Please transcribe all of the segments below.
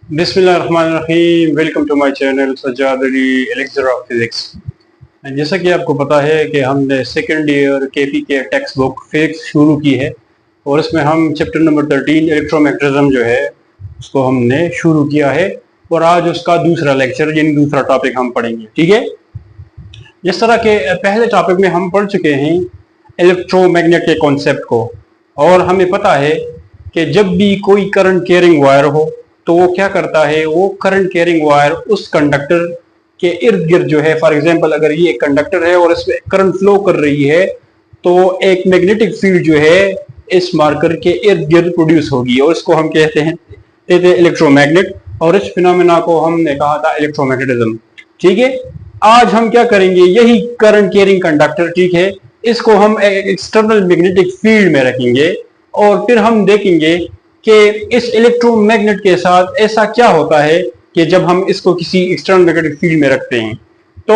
बिस्मिल्लाहिर्रहमानिर्रहीम। Welcome to my channel Sajjad Ali lecturer of physics. जैसा कि आपको पता है कि हमने सेकेंड ईयर केपी के टेक्स्ट बुक फिजिक्स शुरू की है और इसमें हम चैप्टर नंबर 13 इलेक्ट्रोमैग्नेटिज्म जो है उसको हमने शुरू किया है और आज उसका दूसरा लेक्चर यानी दूसरा टॉपिक हम पढ़ेंगे। ठीक है, जिस तरह के पहले टॉपिक में हम पढ़ चुके हैं इलेक्ट्रोमैग्नेट के कॉन्सेप्ट को, और हमें पता है कि जब भी कोई करंट कैरिंग वायर हो तो वो क्या करता है, वो करंट कैरिंग वायर उस कंडक्टर के इर्द गिर्द जो है, फॉर एग्जांपल अगर ये एक कंडक्टर है और इसमें करंट फ्लो कर रही है तो एक मैग्नेटिक फील्ड जो है इस मार्कर के इर्द गिर्द प्रोड्यूस होगी और इसको हम कहते हैं इलेक्ट्रोमैग्नेट, और इस फिनोमेना को हमने कहा था इलेक्ट्रोमैग्नेटिज्म। ठीक है, आज हम क्या करेंगे, यही करंट कैरिंग कंडक्टर, ठीक है, इसको हम एक्सटर्नल मैग्नेटिक फील्ड में रखेंगे और फिर हम देखेंगे कि इस इलेक्ट्रोमैग्नेट के साथ ऐसा क्या होता है कि जब हम इसको किसी एक्सटर्नल मैग्नेटिक फील्ड में रखते हैं। तो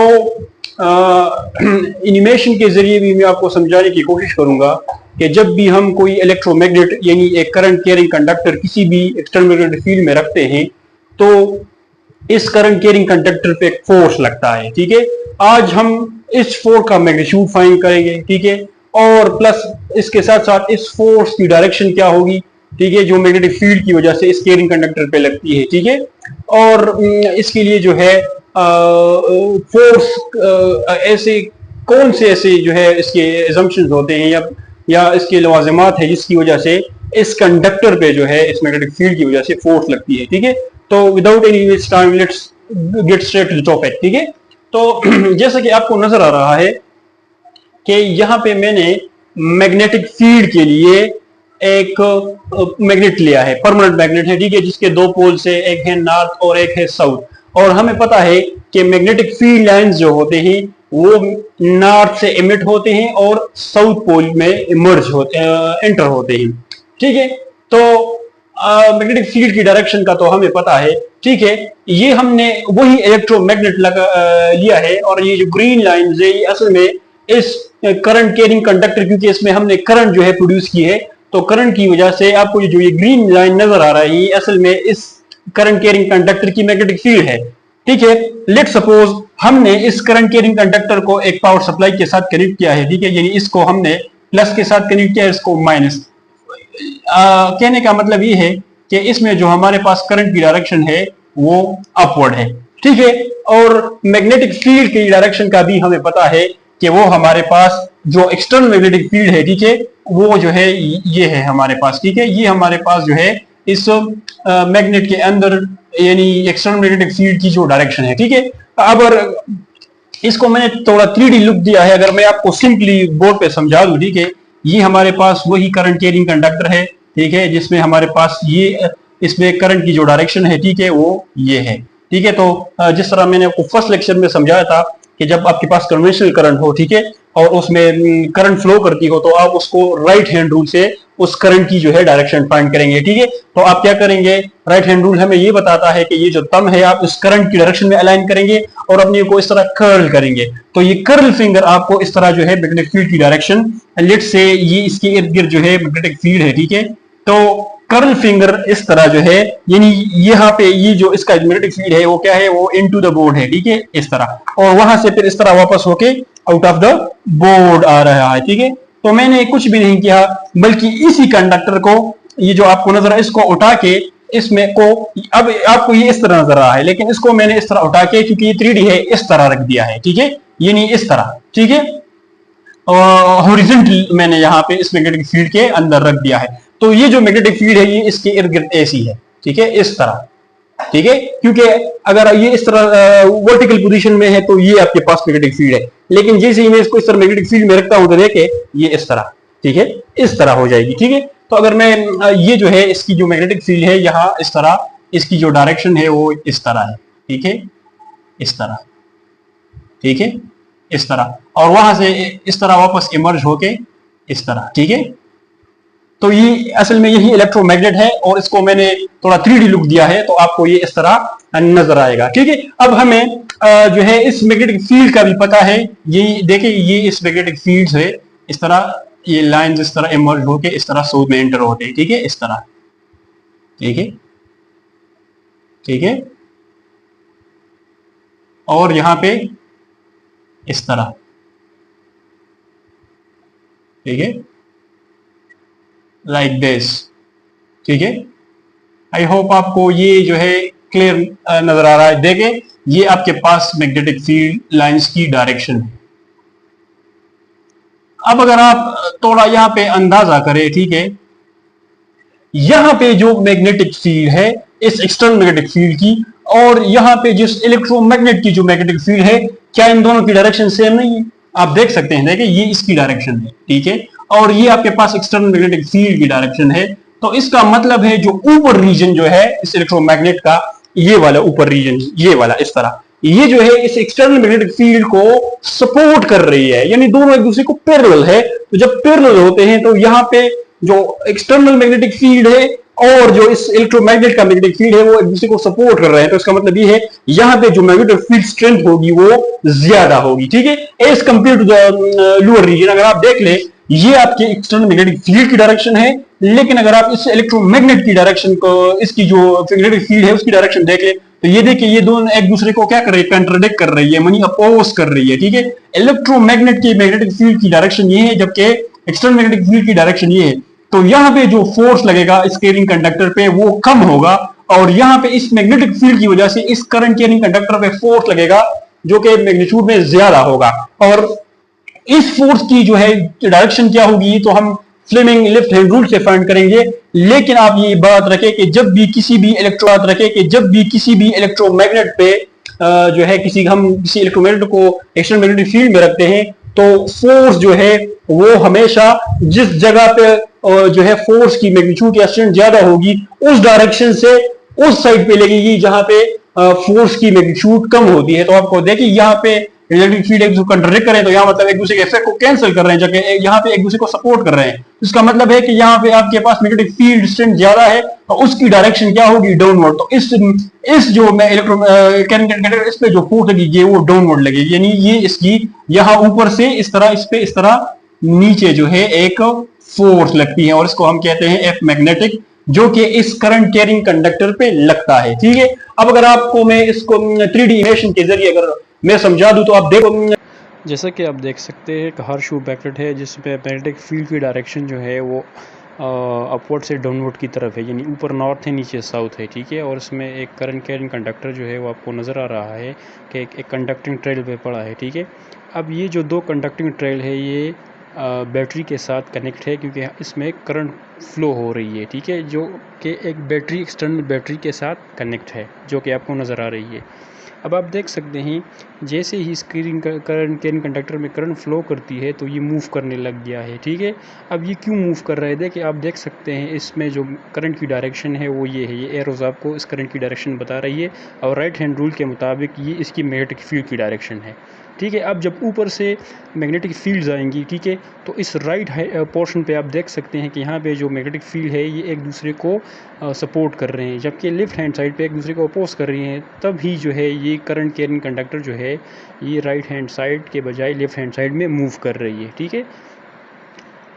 एनिमेशन के जरिए भी मैं आपको समझाने की कोशिश करूंगा कि जब भी हम कोई इलेक्ट्रोमैग्नेट यानी एक करंट कैरिंग कंडक्टर किसी भी एक्सटर्नल मैग्नेटिक फील्ड में रखते हैं तो इस करंट कैरिंग कंडक्टर पे एक फोर्स लगता है। ठीक है, आज हम इस फोर्स का मैग्नीट्यूड फाइंड करेंगे। ठीक है, और प्लस इसके साथ साथ इस फोर्स की डायरेक्शन क्या होगी, ठीक है, जो मैग्नेटिक फील्ड की वजह से इस कैरिंग कंडक्टर पे लगती है। ठीक है, और इसके लिए जो है फोर्स ऐसे कौन से ऐसे जो है इसके एजम्पशंस होते हैं या इसके लवाजमात है जिसकी वजह से इस कंडक्टर पे जो है इस मैग्नेटिक फील्ड की वजह से फोर्स लगती है। ठीक है, तो without any waste time let's get straight to the topic. ठीक है, तो जैसा कि आपको नजर आ रहा है कि यहाँ पे मैंने मैग्नेटिक फील्ड के लिए एक मैग्नेट लिया है, परमानेंट मैग्नेट है। ठीक है, जिसके दो पोल्स है, एक है नॉर्थ और एक है साउथ, और हमें पता है कि मैग्नेटिक फील्ड लाइंस जो होते हैं वो नॉर्थ से एमिट होते हैं और साउथ पोल में इमर्ज होते एंटर होते हैं। ठीक है, तो मैग्नेटिक फील्ड की डायरेक्शन का तो हमें पता है। ठीक है, ये हमने वही इलेक्ट्रोमैग्नेट लिया है और ये जो ग्रीन लाइन है ये असल में इस करंट कैरिंग कंडक्टर, क्योंकि इसमें हमने करंट जो है प्रोड्यूस की है, तो करंट की वजह से आपको जो ये ग्रीन लाइन नजर आ रहा है ये असल में इस करंट कैरिंग कंडक्टर की मैग्नेटिक फील्ड है। ठीक है, लेट सपोज हमने इस करंट कैरिंग कंडक्टर को एक पावर सप्लाई के साथ कनेक्ट किया है। ठीक है, यानी इसको हमने प्लस के साथ कनेक्ट किया है, इसको माइनस। कहने का मतलब ये है कि इसमें जो हमारे पास करंट की डायरेक्शन है वो अपवर्ड है। ठीक है, और मैग्नेटिक फील्ड की डायरेक्शन का भी हमें पता है कि वो हमारे पास जो एक्सटर्नल मैग्नेटिक फील्ड है, ठीक है, वो जो है ये है हमारे पास। ठीक है, ये हमारे पास जो है इस मैग्नेट के अंदर यानी एक्सटर्नल मैग्नेटिक फील्ड की जो डायरेक्शन है। ठीक है, अब इसको मैंने थोड़ा 3D लुक दिया है, अगर मैं आपको सिंपली बोर्ड पे समझा दूं। ठीक है, ये हमारे पास वही करंट कैरिंग कंडक्टर है। ठीक है, जिसमें हमारे पास ये इसमें करंट की जो डायरेक्शन है, ठीक है, वो ये है। ठीक है, तो जिस तरह मैंने आपको फर्स्ट लेक्चर में समझाया था कि जब आपके पास कन्वेंशनल करंट हो, ठीक है, और उसमें करंट फ्लो करती हो तो आप उसको राइट हैंड रूल से उस करंट की जो है डायरेक्शन फाइंड करेंगे। ठीक है, तो आप क्या करेंगे, राइट हैंड रूल हमें ये बताता है कि ये जो थंब है आप इस करंट की डायरेक्शन में अलाइन करेंगे और अपने को इस तरह कर्ल करेंगे, तो ये कर्ल फिंगर आपको इस तरह जो है मैग्नेटिक फील्ड की डायरेक्शन, लेट से ये इसके इर्द गिर्द जो है मैग्नेटिक फील्ड है। ठीक है, तो कर्ल फिंगर इस तरह जो है, यानी यहाँ पे ये जो इसका मैग्नेटिक फील्ड है वो क्या है, वो इनटू द बोर्ड है। ठीक है, इस तरह, और वहां से फिर इस तरह वापस होके आउट ऑफ द बोर्ड आ रहा है। ठीक है, तो मैंने कुछ भी नहीं किया बल्कि इसी कंडक्टर को, ये जो आपको नजर है, इसको उठा के इसमें को, अब आपको ये इस तरह नजर आ रहा है लेकिन इसको मैंने इस तरह उठा के, क्योंकि ये 3D है, इस तरह रख दिया है। ठीक है, यानी इस तरह। ठीक है, हॉरिजॉन्टल मैंने यहाँ पे इस मैग्नेटिक फील्ड के अंदर रख दिया है, तो ये जो मैग्नेटिक फील्ड है ये इसके इर्द गिर्द ऐसी है। ठीक है, इस तरह। ठीक है, क्योंकि अगर ये इस तरह वर्टिकल पोजीशन में है तो ये आपके पास मैग्नेटिक फील्ड है, लेकिन जैसे ही मैं इसको इस तरह मैग्नेटिक फील्ड में रखता हूं तो देखे ये इस तरह, ठीक है, इस तरह हो जाएगी। ठीक है, तो अगर मैं ये जो है इसकी जो मैग्नेटिक फील्ड है यहाँ इस तरह, इसकी जो डायरेक्शन है वो इस तरह है। ठीक है, इस तरह। ठीक है, इस तरह, और वहां से इस तरह वापस इमर्ज होके इस तरह। ठीक है, तो ये असल में यही इलेक्ट्रोमैग्नेट है और इसको मैंने थोड़ा 3D लुक दिया है तो आपको ये इस तरह नजर आएगा। ठीक है, अब हमें जो है इस मैग्नेटिक फील्ड का भी पता है। ये देखिए, ये इस मैग्नेटिक फील्ड से इस तरह ये लाइंस इस तरह इमर्ज होके इस तरह साउथ में एंटर होते हैं। ठीक है, इस तरह। ठीक है, ठीक है, और यहां पे इस तरह, ठीक है, लाइक दिस, ठीक है। आई होप आपको ये जो है क्लियर नजर आ रहा है। देखें, ये आपके पास मैग्नेटिक फील्ड लाइंस की डायरेक्शन है। अब अगर आप थोड़ा यहां पे अंदाजा करें, ठीक है, यहां पे जो मैग्नेटिक फील्ड है इस एक्सटर्नल मैग्नेटिक फील्ड की, और यहां पे जिस इलेक्ट्रोमैग्नेट की जो मैग्नेटिक फील्ड है, क्या इन दोनों की डायरेक्शन सेम नहीं है? आप देख सकते हैं, देखिए ये इसकी डायरेक्शन है, ठीक है, और ये आपके पास एक्सटर्नल मैग्नेटिक फील्ड की डायरेक्शन है। तो इसका मतलब है जो ऊपर रीजन जो है इस इलेक्ट्रोमैग्नेट का, ये वाला ऊपर रीजन, ये वाला इस तरह, ये जो है इस एक्सटर्नल मैग्नेटिक फील्ड को सपोर्ट कर रही है, यानी दोनों एक दूसरे को पैरेलल है। तो जब पैरेलल होते हैं तो यहाँ पे जो एक्सटर्नल मैग्नेटिक फील्ड है और जो इस इलेक्ट्रोमैग्नेट का मैग्नेटिक फील्ड है वो एक दूसरे को सपोर्ट कर रहे हैं। तो इसका मतलब ये है यहाँ पे जो मैग्नेटिक फील्ड स्ट्रेंथ होगी वो ज्यादा होगी, ठीक है, as compare to the lower region. अगर आप देख ले, ये आपके एक्सटर्नल मैग्नेटिक फील्ड की डायरेक्शन है, लेकिन अगर आप इस इलेक्ट्रोमैग्नेट की डायरेक्शन को, इसकी जो मैग्नेटिक फील्ड है उसकी डायरेक्शन देख ले, तो ये देखिए ये दोनों एक दूसरे को क्या कर रही है, कंट्राडिक्ट कर रही है, मनी अपोज कर रही है, ठीक है। इलेक्ट्रोमैग्नेट की मैग्नेटिक फील्ड की डायरेक्शन ये है, जबकि एक्सटर्नल मैग्नेटिक फील्ड की डायरेक्शन ये है। तो यहाँ पे जो फोर्स लगेगा इस कैरिंग कंडक्टर पे वो कम होगा, और यहाँ पे इस मैग्नेटिक फील्ड की वजह से इस करंट कैरिंग कंडक्टर पे फोर्स लगेगा जो कि मैग्नीट्यूड में ज्यादा होगा। और इस फोर्स की जो है डायरेक्शन क्या होगी तो हम फ्लेमिंग लेफ्ट हैंड रूल से फाइंड करेंगे। लेकिन आप ये बात रखें कि जब भी किसी भी इलेक्ट्रोमैग्नेट पे जो है हम किसी इलेक्ट्रोमैग्नेट को एक्सटर्नल मैग्नेटिक फील्ड में रखते हैं, तो फोर्स जो है वो हमेशा जिस जगह पे जो है फोर्स की मैग्नीट्यूड या स्ट्रेंथ ज्यादा होगी उस डायरेक्शन से उस साइड पे लगेगी जहां पे फोर्स की मैग्नीट्यूड कम होती है। तो आपको देखिए यहाँ पे इलेक्ट्रिक फील्ड एक दूसरे को कंट्रडिक्ट कर रहे हैं, तो यहाँ मतलब एक दूसरे के इफेक्ट को कैंसिल कर रहे हैं, जबकि यहाँ पे एक दूसरे को सपोर्ट कर रहे हैं। इसका मतलब है कि यहाँ पे आपके पास मैग्नेटिक फील्ड स्ट्रेंथ ज्यादा है तो उसकी डायरेक्शन क्या होगी, डाउनवर्ड। तो इस जो मैं इस पे जो फोर्स लगेगी वो डाउनवर्ड लगेगी, यानी ये इसकी यहाँ ऊपर से इस तरह, इस पे इस तरह नीचे जो है एक फोर्स लगती है, और इसको हम कहते हैं एफ मैग्नेटिक, जो कि इस करंट कैरिंग कंडक्टर पे लगता है, ठीक है। अब अगर आपको मैं इसको 3D इमेजिनेशन के जरिए अगर मैं समझा दूं तो आप देखो, जैसा कि आप देख सकते हैं एक हर शू बैकलेट है जिसमें मैग्नेटिक फील्ड की डायरेक्शन जो है वो अपवर्ड से डाउनवर्ड की तरफ है, यानी ऊपर नॉर्थ है नीचे साउथ है, ठीक है। और इसमें एक करंट कैरिंग कंडक्टर जो है वो आपको नज़र आ रहा है कि एक कंडक्टिंग ट्रेल पे पड़ा है, ठीक है। अब ये जो दो कंडक्टिंग ट्रेल है ये बैटरी के साथ कनेक्ट है, क्योंकि इसमें करंट फ्लो हो रही है, ठीक है, जो कि एक बैटरी एक्सटर्नल बैटरी के साथ कनेक्ट है, जो कि आपको नज़र आ रही है। अब आप देख सकते हैं जैसे ही करंट कैरिंग कंडक्टर में करंट फ्लो करती है तो ये मूव करने लग गया है, ठीक है। अब ये क्यों मूव कर रहा है, देखिए आप देख सकते हैं इसमें जो करंट की डायरेक्शन है वो ये है, ये एरोज आपको इस करंट की डायरेक्शन बता रही है, और राइट हैंड रूल के मुताबिक ये इसकी मैग्नेटिक फील्ड की डायरेक्शन है, ठीक है। अब जब ऊपर से मैग्नेटिक फील्ड्स आएंगी, ठीक है, तो इस राइट पोर्शन पे आप देख सकते हैं कि यहाँ पे जो मैग्नेटिक फील्ड है ये एक दूसरे को सपोर्ट कर रहे हैं, जबकि लेफ्ट हैंड साइड पे एक दूसरे को अपोज कर रही हैं। तभी जो है ये करंट कैरिंग कंडक्टर जो है ये राइट हैंड साइड के बजाय लेफ्ट हैंड साइड में मूव कर रही है, ठीक है।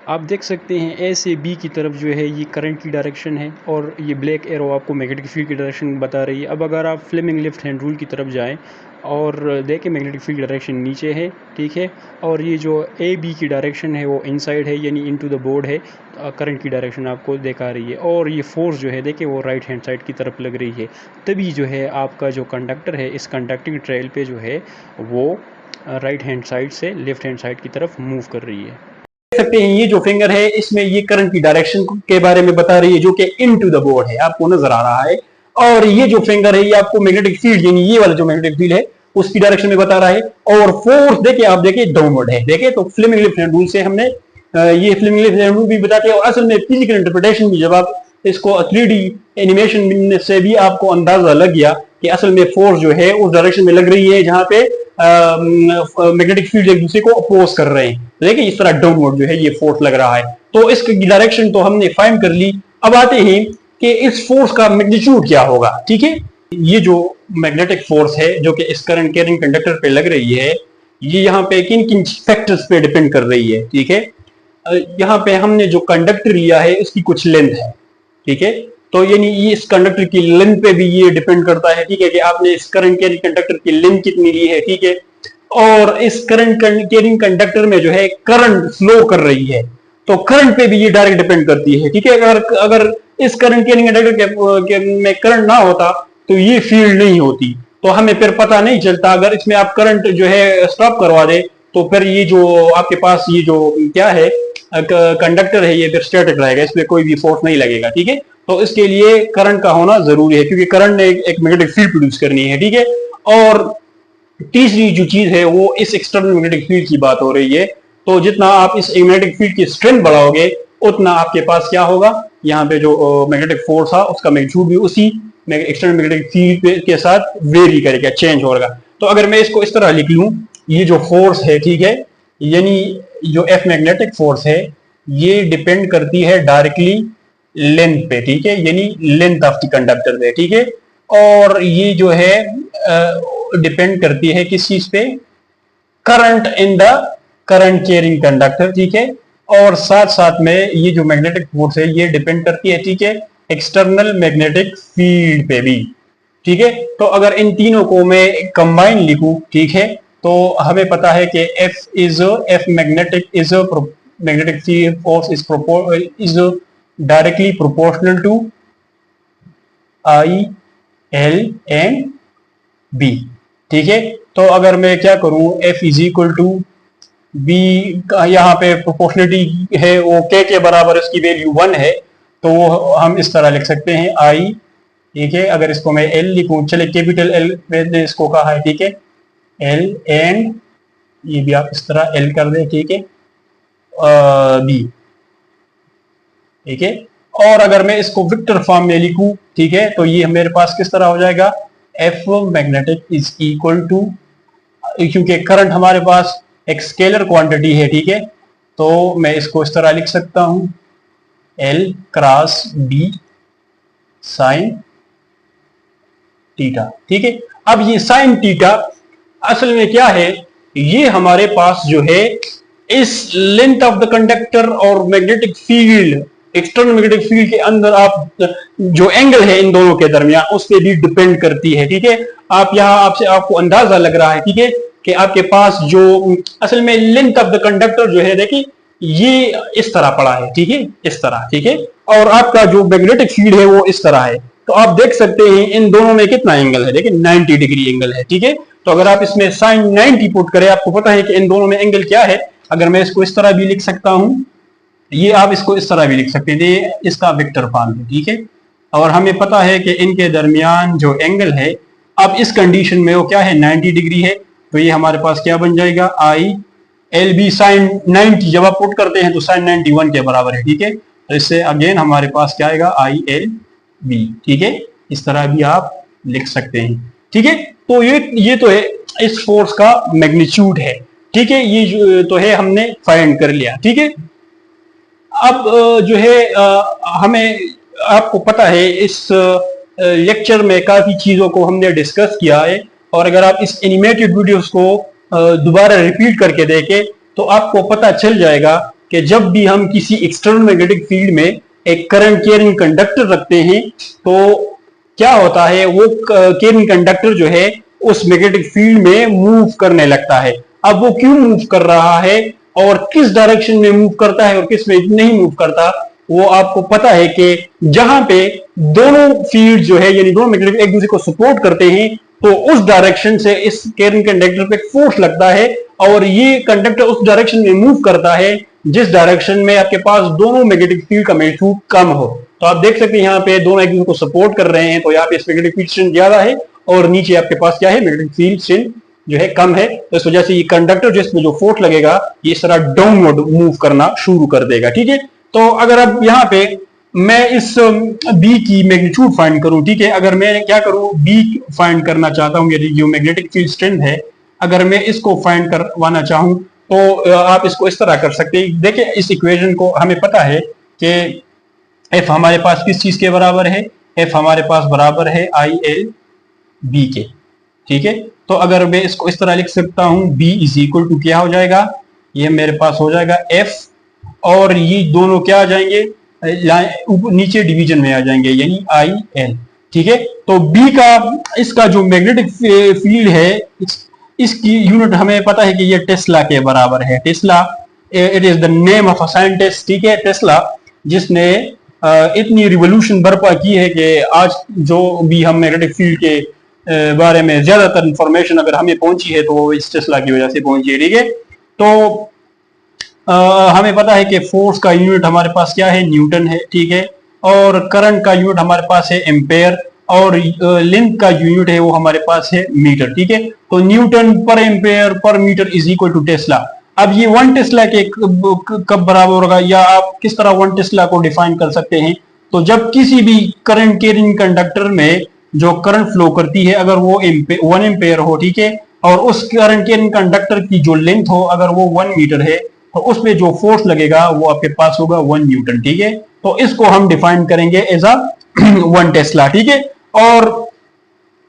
आप देख सकते हैं ए से बी की तरफ जो है ये करंट की डायरेक्शन है, और ये ब्लैक एरो आपको मैग्नेटिक फील्ड की डायरेक्शन बता रही है। अब अगर आप फ्लेमिंग लेफ्ट हैंड रूल की तरफ जाएं और देखें मैग्नेटिक फील्ड डायरेक्शन नीचे है, ठीक है, और ये जो ए बी की डायरेक्शन है वो इनसाइड है, यानी इनटू द बोर्ड है, करंट की डायरेक्शन आपको दिखा रही है। और ये फोर्स जो है देखिए वो राइट हैंड साइड की तरफ लग रही है, तभी जो है आपका जो कंडक्टर है इस कंडक्टिंग ट्रेल पे जो है वो राइट हैंड साइड से लेफ्ट हैंड साइड की तरफ मूव कर रही है। देख सकते हैं ये जो फिंगर है इसमें ये करंट की डायरेक्शन के बारे में बता रही है, जो कि इनटू द बोर्ड है, आपको नजर आ रहा है। और ये जो फिंगर है ये आपको मैग्नेटिक फील्ड, यानी ये वाला जो मैग्नेटिक फील्ड है उसकी डायरेक्शन में बता रहा है। और फोर्स देखिए, आप देखिए डाउनवर्ड है, देखिए। तो फ्लेमिंग लेफ्ट हैंड रूल से हमने ये फ्लेमिंग लेफ्ट हैंड रूल भी बताते हैं, और असल में फिजिकल इंटरप्रिटेशन भी, जब आप इसको 3D एनिमेशन से भी आपको अंदाजा लग गया कि असल में फोर्स जो है उस डायरेक्शन में लग रही है जहां पे मैग्नेटिक फील्ड एक दूसरे को अपोज कर रहे हैं। देखिए इस तरह डाउनवर्ड जो है ये फोर्स लग रहा है, तो इसकी डायरेक्शन तो हमने फाइंड कर ली। अब आते हैं कि इस फोर्स का मैग्नीट्यूड क्या होगा, ठीक है। ये जो मैग्नेटिक फोर्स है जो कि इस करंट कैरिंग कंडक्टर पे लग रही है, ये यहाँ पे किन किन फैक्टर्स पे डिपेंड कर रही है, ठीक है। यहाँ पे हमने जो कंडक्टर लिया है इसकी कुछ लेंथ है, ठीक है। तो यानी ये इस कंडक्टर की लेंथ पे भी ये डिपेंड करता है, ठीक है, कि आपने इस करंट कैरिंग कंडक्टर की लेंथ कितनी ली है, ठीक है। और इस करंट कैरिंग कंडक्टर में जो है करंट फ्लो कर रही है, तो करंट पे भी ये डायरेक्ट डिपेंड करती है, ठीक है। अगर अगर इस करंट कैरिंग कंडक्टर में करंट ना होता तो ये फील्ड नहीं होती, तो हमें फिर पता नहीं चलता। अगर इसमें आप करंट जो है स्टॉप करवा दे तो फिर ये जो आपके पास ये जो क्या है कंडक्टर है, ये फिर स्टैटिक रहेगा, इसमें कोई भी फोर्स नहीं लगेगा, ठीक है। तो इसके लिए करंट का होना जरूरी है, क्योंकि करंट ने एक मैग्नेटिक फील्ड प्रोड्यूस करनी है, ठीक है। और तीसरी जो चीज है वो इस एक्सटर्नल मैग्नेटिक फील्ड की बात हो रही है। तो जितना आप इस मैग्नेटिक फील्ड की स्ट्रेंथ बढ़ाओगे उतना आपके पास क्या होगा, यहाँ पे जो मैग्नेटिक फोर्स था उसका मैग्नीट्यूड भी उसी एक्सटर्नल मैग्नेटिक फील्ड के साथ वेरी करेगा, चेंज होगा। तो अगर मैं इसको इस तरह लिख लूं, ये जो फोर्स है, ठीक है, यानी जो एफ मैग्नेटिक फोर्स है ये डिपेंड करती है डायरेक्टली लेंथ पे, ठीक है, यानी लेंथ ऑफ द कंडक्टर पे, ठीक है। और ये जो है डिपेंड करती है किस चीज पे, current in the current carrying conductor, ठीक है। और साथ साथ में ये जो मैग्नेटिक फोर्स है ये डिपेंड करती है, ठीक है, एक्सटर्नल मैग्नेटिक फील्ड पे भी, ठीक है। तो अगर इन तीनों को मैं कंबाइन लिखूं, ठीक है, तो हमें पता है कि F magnetic magnetic field force is directly proportional to I L and B, ठीक है। तो अगर मैं क्या करूं, F is equal to B, यहाँ पे प्रोपोर्शनलिटी है वो के बराबर इसकी वैल्यू 1 है, तो हम इस तरह लिख सकते हैं आई, ठीक है। अगर इसको मैं एल लिखूं, चले कैपिटल एल मैंने इसको कहा है, ठीक है, एल एंड ये भी आप इस तरह एल कर दें, ठीक है, बी, ठीक है। और अगर मैं इसको वेक्टर फॉर्म में लिखूं, ठीक है, तो ये मेरे पास किस तरह हो जाएगा, F magnetic is equal to, क्योंकि करंट हमारे पास एक स्केलर क्वांटिटी है, ठीक है, तो मैं इसको इस तरह लिख सकता हूं L cross B sine theta, ठीक है। अब ये साइन थीटा असल में क्या है, ये हमारे पास जो है इस लेंथ ऑफ द कंडक्टर और magnetic field, external magnetic field के अंदर आप जो एंगल है इन दोनों के दरमियान उस पर भी डिपेंड करती है, ठीक है। आप यहाँ आपको अंदाजा लग रहा है, ठीक है, कि आपके पास जो असल में लेंथ ऑफ द कंडक्टर जो है, देखिए ये इस तरह पड़ा है, ठीक है, इस तरह, ठीक है। और आपका जो मैग्नेटिक फील्ड है वो इस तरह है, तो आप देख सकते हैं इन दोनों में कितना एंगल है, देखिए 90 डिग्री एंगल है, ठीक है। तो अगर आप इसमें साइन 90 पुट करें, आपको पता है कि इन दोनों में एंगल क्या है। अगर मैं इसको इस तरह भी लिख सकता हूं, ये आप इसको इस तरह भी लिख सकते हैं, ये इसका वेक्टर फॉर्म है, ठीक है। और हमें पता है कि इनके दरमियान जो एंगल है, अब इस कंडीशन में वो क्या है, 90 डिग्री है, तो ये हमारे पास क्या बन जाएगा, आई एल बी साइन 90, जब आप पुट करते हैं तो साइन 91 के बराबर है, ठीक है। तो इससे अगेन हमारे पास क्या आएगा, आई एल बी, ठीक है, इस तरह भी आप लिख सकते हैं, ठीक है। तो ये तो है इस फोर्स का मैग्नीट्यूड है, ठीक है, ये तो है हमने फाइंड कर लिया, ठीक है। अब जो है हमें आपको पता है इस लेक्चर में काफी चीजों को हमने डिस्कस किया है, और अगर आप इस एनिमेटेड वीडियोस को दोबारा रिपीट करके देखें तो आपको पता चल जाएगा कि जब भी हम किसी एक्सटर्नल मैग्नेटिक फील्ड में एक करंट कैरिंग कंडक्टर रखते हैं तो क्या होता है, वो कैरिंग कंडक्टर जो है उस मैग्नेटिक फील्ड में मूव करने लगता है। अब वो क्यों मूव कर रहा है और किस डायरेक्शन में मूव करता है और किस में नहीं मूव करता, वो आपको पता है कि जहां पे दोनों फील्ड जो है यानी दोनों मैग्नेटिक एक दूसरे को सपोर्ट करते हैं तो उस डायरेक्शन से इस कैरिंग कंडक्टर पे फोर्स लगता है और ये कंडक्टर उस डायरेक्शन में मूव करता है जिस डायरेक्शन में आपके पास दोनों मैग्नेटिक फील्ड का मैग्नीट्यूड कम हो। तो आप देख सकते हैं यहाँ पे दोनों एक दूसरे को सपोर्ट कर रहे हैं, तो यहाँ पे इस मैग्नेटिक फील्ड स्ट्रेंथ ज्यादा है और नीचे आपके पास क्या है, मैग्नेटिक फील्ड स्ट्रेंथ जो है कम है। तो इस वजह से ये कंडक्टर जिसमें जो फोर्स लगेगा ये इस तरह डाउनवर्ड मूव करना शुरू कर देगा, ठीक है। तो अगर अब यहाँ पे मैं इस बी की मैग्नीट्यूड फाइंड करूं, ठीक है, अगर मैं क्या करूं, बी फाइंड करना चाहता हूं, यदि जो मैग्नेटिक फील्ड स्ट्रेंथ है अगर मैं इसको फाइंड करवाना चाहूं तो आप इसको इस तरह कर सकते हैं। देखिए इस इक्वेशन को हमें पता है कि एफ हमारे पास किस चीज के बराबर है, एफ हमारे पास बराबर है आई एल बी के, ठीक है। तो अगर मैं इसको इस तरह लिख सकता हूं, बी इज इक्वल टू क्या हो जाएगा, ये मेरे पास हो जाएगा एफ और ये दोनों क्या आ जाएंगे, नीचे डिवीजन में आ जाएंगे, यानी आई एल। ठीक है, तो बी का इसका जो मैग्नेटिक फील्ड है इसकी यूनिट हमें पता है कि ये टेस्ला के बराबर है। Tesla, it is the name of a scientist. ठीक है, टेस्ला जिसने इतनी रिवोल्यूशन बर्पा की है कि आज जो भी हम मैग्नेटिक फील्ड के बारे में ज्यादातर इंफॉर्मेशन अगर हमें पहुंची है तो वो इस टेस्ला की वजह से पहुंची है। ठीक है, तो हमें पता है कि फोर्स का यूनिट हमारे पास क्या है, न्यूटन है। ठीक है, और करंट का यूनिट हमारे पास है एम्पेयर, और लेंथ का यूनिट है वो हमारे पास है मीटर। ठीक है, तो Newton per ampere per metre is equal to tesla. अब ये 1 टेस्ला के कब बराबर होगा, या आप किस तरह 1 टेस्ला को डिफाइन कर सकते हैं, तो जब किसी भी करंट कैरिंग कंडक्टर में जो करंट फ्लो करती है अगर वो 1 एम्पेयर हो, ठीक है, और उस करंट कैरिंग कंडक्टर की जो लेंथ हो अगर वो 1 मीटर है, तो उसमें जो फोर्स लगेगा वो आपके पास होगा 1 न्यूटन। ठीक है, तो इसको हम डिफाइन करेंगे एज अ 1 टेस्ला। ठीक है, और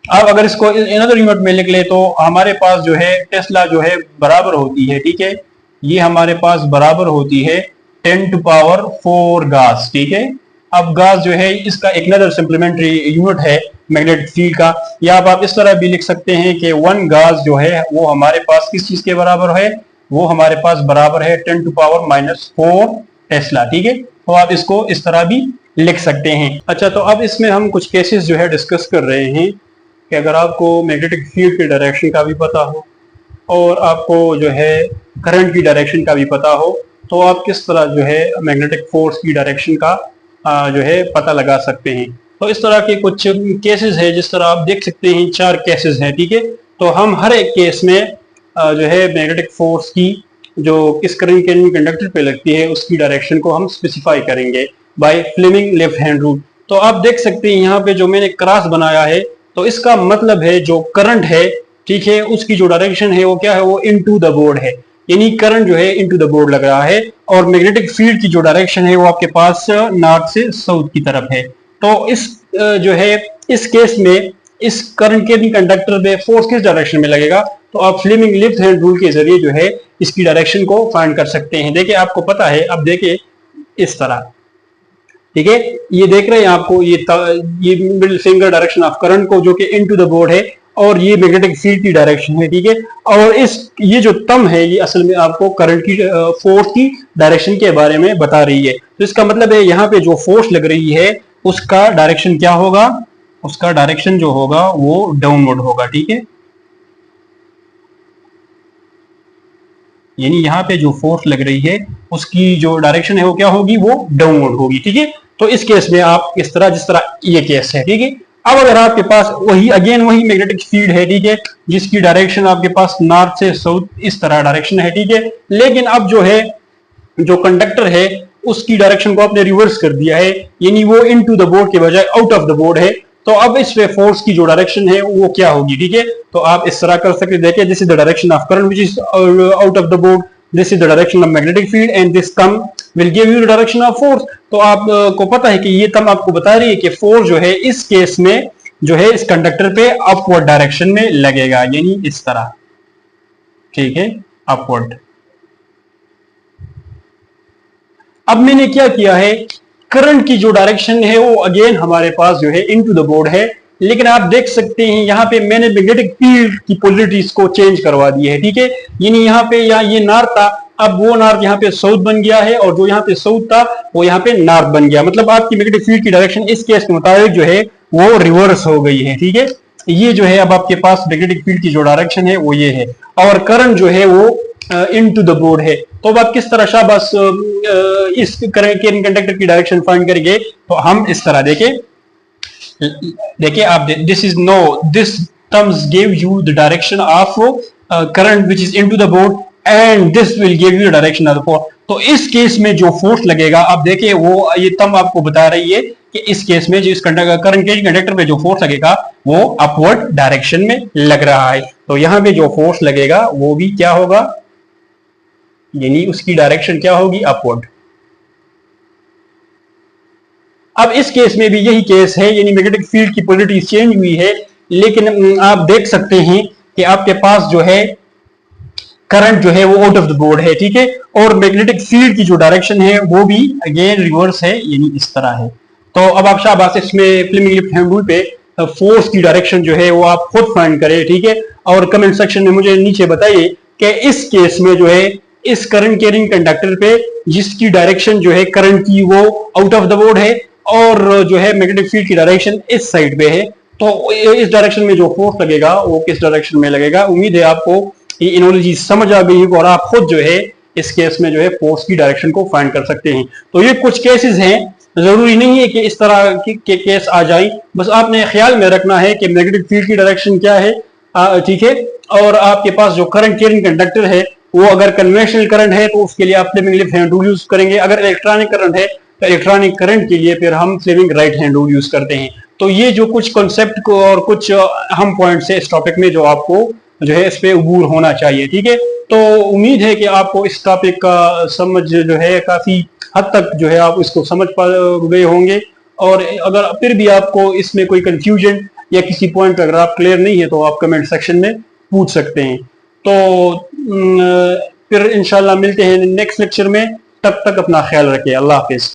अब अगर इसको इन अदर यूनिट में लिख ले तो हमारे पास जो है टेस्ला जो है बराबर होती है, ठीक है, ये हमारे पास बराबर होती है 10⁴ गास। ठीक है, अब गास जो है इसका एक नदर सप्लीमेंट्री यूनिट है मैग्नेटिक फील्ड का, या आप इस तरह भी लिख सकते हैं कि 1 गास जो है वो हमारे पास किस चीज के बराबर है, वो हमारे पास बराबर है 10⁻⁴ टेस्ला। ठीक है, तो आप इसको इस तरह भी लिख सकते हैं। अच्छा, तो अब इसमें हम कुछ केसेस जो है डिस्कस कर रहे हैं कि अगर आपको मैग्नेटिक फील्ड की डायरेक्शन का भी पता हो और आपको जो है करंट की डायरेक्शन का भी पता हो, तो आप किस तरह जो है मैग्नेटिक फोर्स की डायरेक्शन का जो है पता लगा सकते हैं। तो इस तरह के कुछ केसेस है, जिस तरह आप देख सकते हैं 4 केसेस हैं। ठीक है, तो हम हर एक केस में जो है मैग्नेटिक फोर्स की जो किस करंट कंडक्टर पे लगती है उसकी डायरेक्शन को हम स्पेसिफाई करेंगे by Fleming left hand rule. तो आप देख सकते हैं यहाँ पे जो मैंने क्रॉस बनाया है, तो इसका मतलब है जो करंट है, ठीक है, उसकी जो डायरेक्शन है वो क्या है, वो इनटू द बोर्ड है, यानी करंट जो है इनटू द बोर्ड लग रहा है, और मैग्नेटिक फील्ड की जो डायरेक्शन है वो आपके पास नॉर्थ से साउथ की तरफ है। तो इस जो है इस केस में इस करंट के कंडक्टर में फोर्स किस डायरेक्शन में लगेगा, तो आप फ्लेमिंग लेफ्ट हैंड रूल के जरिए जो है इसकी डायरेक्शन को फाइंड कर सकते हैं। देखिए आपको पता है, अब देखिए इस तरह, ठीक है, ये देख रहे हैं आपको ये middle finger direction of current को जो कि इनटू द बोर्ड है, और ये मैग्नेटिक फील्ड की डायरेक्शन है। ठीक है, और ये जो थंब है ये असल में आपको करंट की फोर्स की डायरेक्शन के बारे में बता रही है। तो इसका मतलब है यहाँ पे जो फोर्स लग रही है उसका डायरेक्शन क्या होगा, उसका डायरेक्शन जो होगा वो डाउनवर्ड होगा। ठीक है, यानी यहाँ पे जो फोर्स लग रही है उसकी जो डायरेक्शन है वो क्या होगी, वो डाउनवर्ड होगी। ठीक है, तो इस केस में आप इस तरह, जिस तरह ये केस है, ठीक है, अब अगर आपके पास वही मैग्नेटिक फील्ड है, ठीक है, जिसकी डायरेक्शन आपके पास नॉर्थ से साउथ इस तरह डायरेक्शन है, ठीक है, लेकिन अब जो है जो कंडक्टर है उसकी डायरेक्शन को आपने रिवर्स कर दिया है, यानी वो इनटू द बोर्ड के बजाय आउट ऑफ द बोर्ड है, तो अब इस पे फोर्स की जो डायरेक्शन है वो क्या होगी। ठीक है, तो आप इस तरह कर सकते, देखिए this is the direction of current which is out of the board, this is the direction of magnetic field, and this thumb will give you the direction of force. तो आप को पता है कि ये थंब आपको बता रही है कि फोर्स जो है इस केस में जो है इस कंडक्टर पे अपवर्ड डायरेक्शन में लगेगा, यानी इस तरह। ठीक है, अपवर्ड। अब मैंने क्या किया है, करंट की जो डायरेक्शन है वो अगेन हमारे पास जो है इनटू द बोर्ड है, लेकिन आप देख सकते हैं यहाँ पे मैंने मैग्नेटिक फील्ड की पोलरिटीज को चेंज करवा दी है। ठीक है, यानी यहाँ पे ये नॉर्थ था, अब वो नॉर्थ यहाँ पे साउथ बन गया है, और जो यहाँ पे साउथ था वो यहाँ पे नॉर्थ बन गया। मतलब आपकी मैग्नेटिक फील्ड की डायरेक्शन इस केस के मुताबिक जो है वो रिवर्स हो गई है। ठीक है, ये जो है अब आपके पास मैग्नेटिक फील्ड की जो डायरेक्शन है वो ये है, और करंट जो है वो इनटू द बोर्ड है। तो अब आप किस तरह शाबाश इस कैरिंग कंडक्टर की डायरेक्शन फाइंड करेंगे, तो हम इस तरह देखिए आप this terms give you the direction of current which is into the board, and this will give you the direction of the force. तो इस केस में जो फोर्स लगेगा, आप देखिए वो ये थंब आपको बता रही है कि इस केस में जो इस करंट कैरिंग कंडक्टर पे जो फोर्स लगेगा वो अपवर्ड डायरेक्शन में लग रहा है। तो यहाँ पे जो फोर्स लगेगा वो भी क्या होगा, यानी उसकी डायरेक्शन क्या होगी, अपवर्ड। अब इस केस में भी यही केस है, यानी मैग्नेटिक फील्ड की पोलरिटी चेंज हुई है, लेकिन आप देख सकते हैं कि आपके पास जो है करंट जो है वो आउट ऑफ द बोर्ड है, ठीक है। और मैग्नेटिक फील्ड की जो डायरेक्शन है वो भी अगेन रिवर्स है, यानी इस तरह है। तो अब आप शाबाश इसमें फ्लेमिंग लिफ्ट हैंड रूल पे फोर्स की डायरेक्शन जो है वो आप खुद फाइंड करें, ठीक है। और कमेंट सेक्शन में मुझे नीचे बताइए कि इस केस में जो है इस करंट कैरिंग कंडक्टर पे जिसकी डायरेक्शन जो है करंट की वो आउट ऑफ द बोर्ड है और जो है मैग्नेटिक फील्ड की डायरेक्शन इस साइड पे है, तो इस डायरेक्शन में जो फोर्स लगेगा वो किस डायरेक्शन में लगेगा। उम्मीद है आपको ये एनालॉजी समझ आ गई होगी और आप खुद जो है इस केस में जो है फोर्स की डायरेक्शन को फाइंड कर सकते हैं। तो ये कुछ केसेस हैं, जरूरी नहीं है कि इस तरह के केस आ जाए, बस आपने ख्याल में रखना है कि मैग्नेटिक फील्ड की डायरेक्शन क्या है, ठीक है। और आपके पास जो करंट कैरिंग कंडक्टर है वो अगर कन्वेंशनल करंट है तो उसके लिए आप Fleming left hand rule use करेंगे, अगर इलेक्ट्रॉनिक करंट है तो इलेक्ट्रॉनिक करंट के लिए फिर हम Fleming right hand rule use करते हैं। तो ये जो कुछ कॉन्सेप्ट को और कुछ अहम पॉइंट्स है इस टॉपिक में जो आपको जो है इस पे अबूर होना चाहिए, ठीक है। तो उम्मीद है कि आपको इस टॉपिक का समझ जो है काफी हद तक जो है आप इसको समझ पा गए होंगे। और अगर फिर भी आपको इसमें कोई कंफ्यूजन या किसी पॉइंट अगर आप क्लियर नहीं है तो आप कमेंट सेक्शन में पूछ सकते हैं। तो फिर इंशाल्लाह मिलते हैं नेक्स्ट लेक्चर में, तब तक अपना ख्याल रखिए। अल्लाह हाफिज।